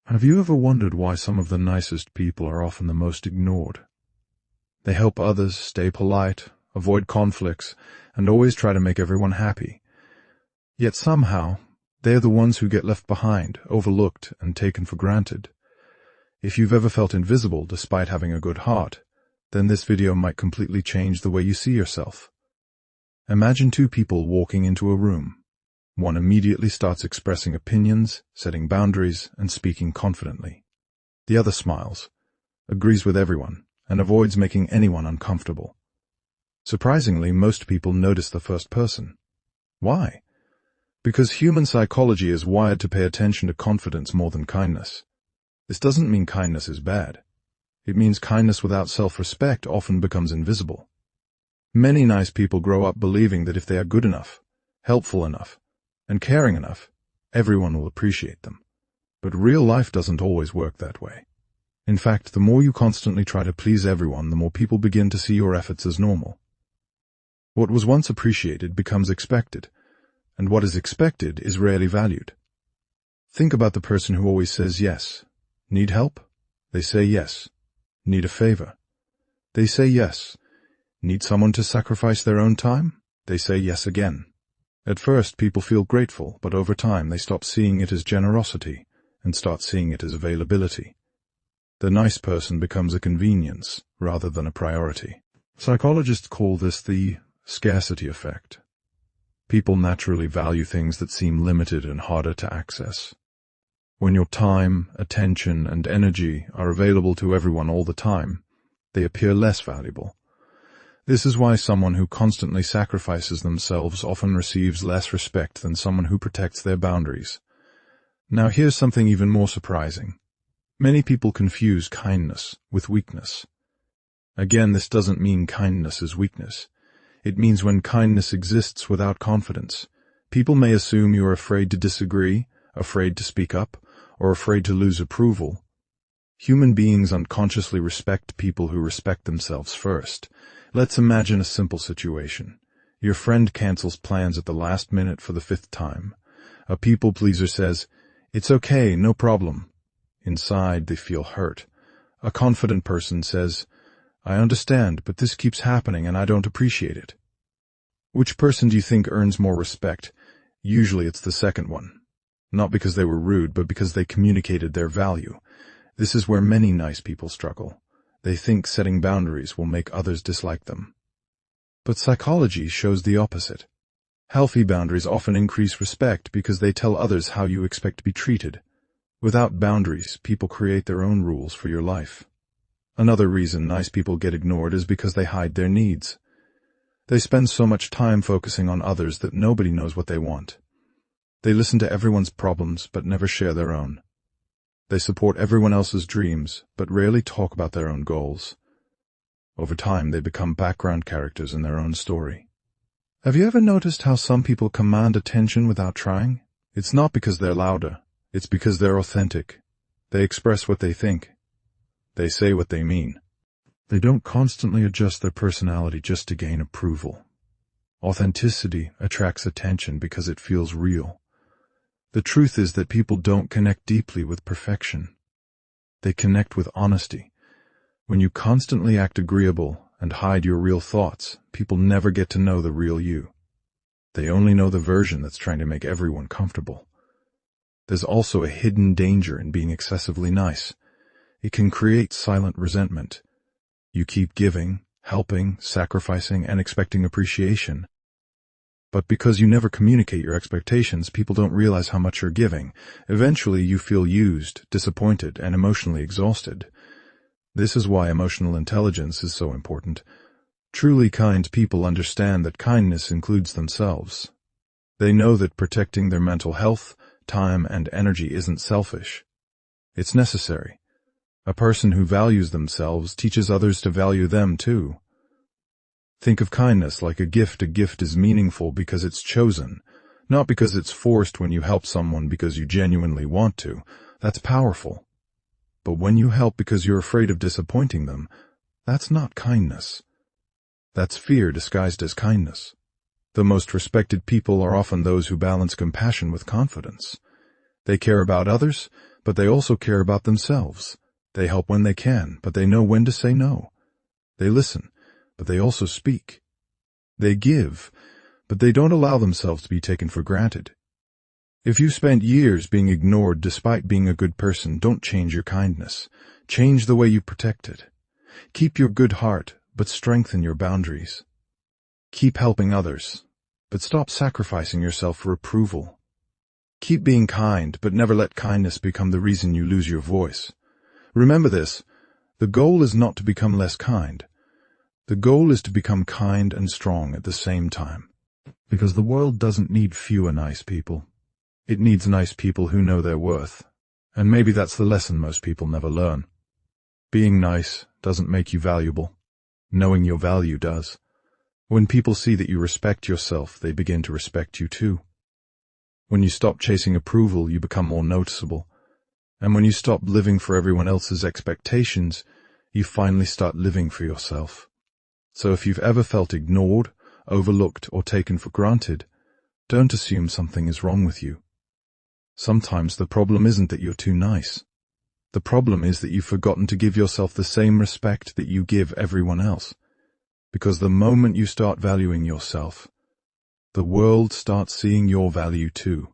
Have you ever wondered why some of the nicest people are often the most ignored? They help others, stay polite, avoid conflicts, and always try to make everyone happy. Yet somehow, they're the ones who get left behind, overlooked, and taken for granted. If you've ever felt invisible despite having a good heart, then this video might completely change the way you see yourself. Imagine two people walking into a room. One immediately starts expressing opinions, setting boundaries, and speaking confidently. The other smiles, agrees with everyone, and avoids making anyone uncomfortable. Surprisingly, most people notice the first person. Why? Because human psychology is wired to pay attention to confidence more than kindness. This doesn't mean kindness is bad. It means kindness without self-respect often becomes invisible. Many nice people grow up believing that if they are good enough, helpful enough, and caring enough, everyone will appreciate them. But real life doesn't always work that way. In fact, the more you constantly try to please everyone, the more people begin to see your efforts as normal. What was once appreciated becomes expected, and what is expected is rarely valued. Think about the person who always says yes. Need help? They say yes. Need a favor? They say yes. Need someone to sacrifice their own time? They say yes again. At first, people feel grateful, but over time they stop seeing it as generosity and start seeing it as availability. The nice person becomes a convenience rather than a priority. Psychologists call this the scarcity effect. People naturally value things that seem limited and harder to access. When your time, attention, and energy are available to everyone all the time, they appear less valuable. This is why someone who constantly sacrifices themselves often receives less respect than someone who protects their boundaries. Now here's something even more surprising. Many people confuse kindness with weakness. Again, this doesn't mean kindness is weakness. It means when kindness exists without confidence, people may assume you're afraid to disagree, afraid to speak up, or afraid to lose approval. Human beings unconsciously respect people who respect themselves first. Let's imagine a simple situation. Your friend cancels plans at the last minute for the 5th time. A people pleaser says, "It's okay, no problem." Inside, they feel hurt. A confident person says, "I understand, but this keeps happening and I don't appreciate it." Which person do you think earns more respect? Usually it's the second one. Not because they were rude, but because they communicated their value. This is where many nice people struggle. They think setting boundaries will make others dislike them. But psychology shows the opposite. Healthy boundaries often increase respect because they tell others how you expect to be treated. Without boundaries, people create their own rules for your life. Another reason nice people get ignored is because they hide their needs. They spend so much time focusing on others that nobody knows what they want. They listen to everyone's problems but never share their own. They support everyone else's dreams, but rarely talk about their own goals. Over time, they become background characters in their own story. Have you ever noticed how some people command attention without trying? It's not because they're louder. It's because they're authentic. They express what they think. They say what they mean. They don't constantly adjust their personality just to gain approval. Authenticity attracts attention because it feels real. The truth is that people don't connect deeply with perfection. They connect with honesty. When you constantly act agreeable and hide your real thoughts, people never get to know the real you. They only know the version that's trying to make everyone comfortable. There's also a hidden danger in being excessively nice. It can create silent resentment. You keep giving, helping, sacrificing, and expecting appreciation. But because you never communicate your expectations, people don't realize how much you're giving. Eventually, you feel used, disappointed, and emotionally exhausted. This is why emotional intelligence is so important. Truly kind people understand that kindness includes themselves. They know that protecting their mental health, time, and energy isn't selfish. It's necessary. A person who values themselves teaches others to value them too. Think of kindness like a gift. A gift is meaningful because it's chosen, not because it's forced. When you help someone because you genuinely want to, that's powerful. But when you help because you're afraid of disappointing them, that's not kindness. That's fear disguised as kindness. The most respected people are often those who balance compassion with confidence. They care about others, but they also care about themselves. They help when they can, but they know when to say no. They listen, but they also speak. They give, but they don't allow themselves to be taken for granted. If you spent years being ignored despite being a good person, don't change your kindness. Change the way you protect it. Keep your good heart, but strengthen your boundaries. Keep helping others, but stop sacrificing yourself for approval. Keep being kind, but never let kindness become the reason you lose your voice. Remember this, the goal is not to become less kind. The goal is to become kind and strong at the same time. Because the world doesn't need fewer nice people. It needs nice people who know their worth. And maybe that's the lesson most people never learn. Being nice doesn't make you valuable. Knowing your value does. When people see that you respect yourself, they begin to respect you too. When you stop chasing approval, you become more noticeable. And when you stop living for everyone else's expectations, you finally start living for yourself. So if you've ever felt ignored, overlooked, or taken for granted, don't assume something is wrong with you. Sometimes the problem isn't that you're too nice. The problem is that you've forgotten to give yourself the same respect that you give everyone else. Because the moment you start valuing yourself, the world starts seeing your value too.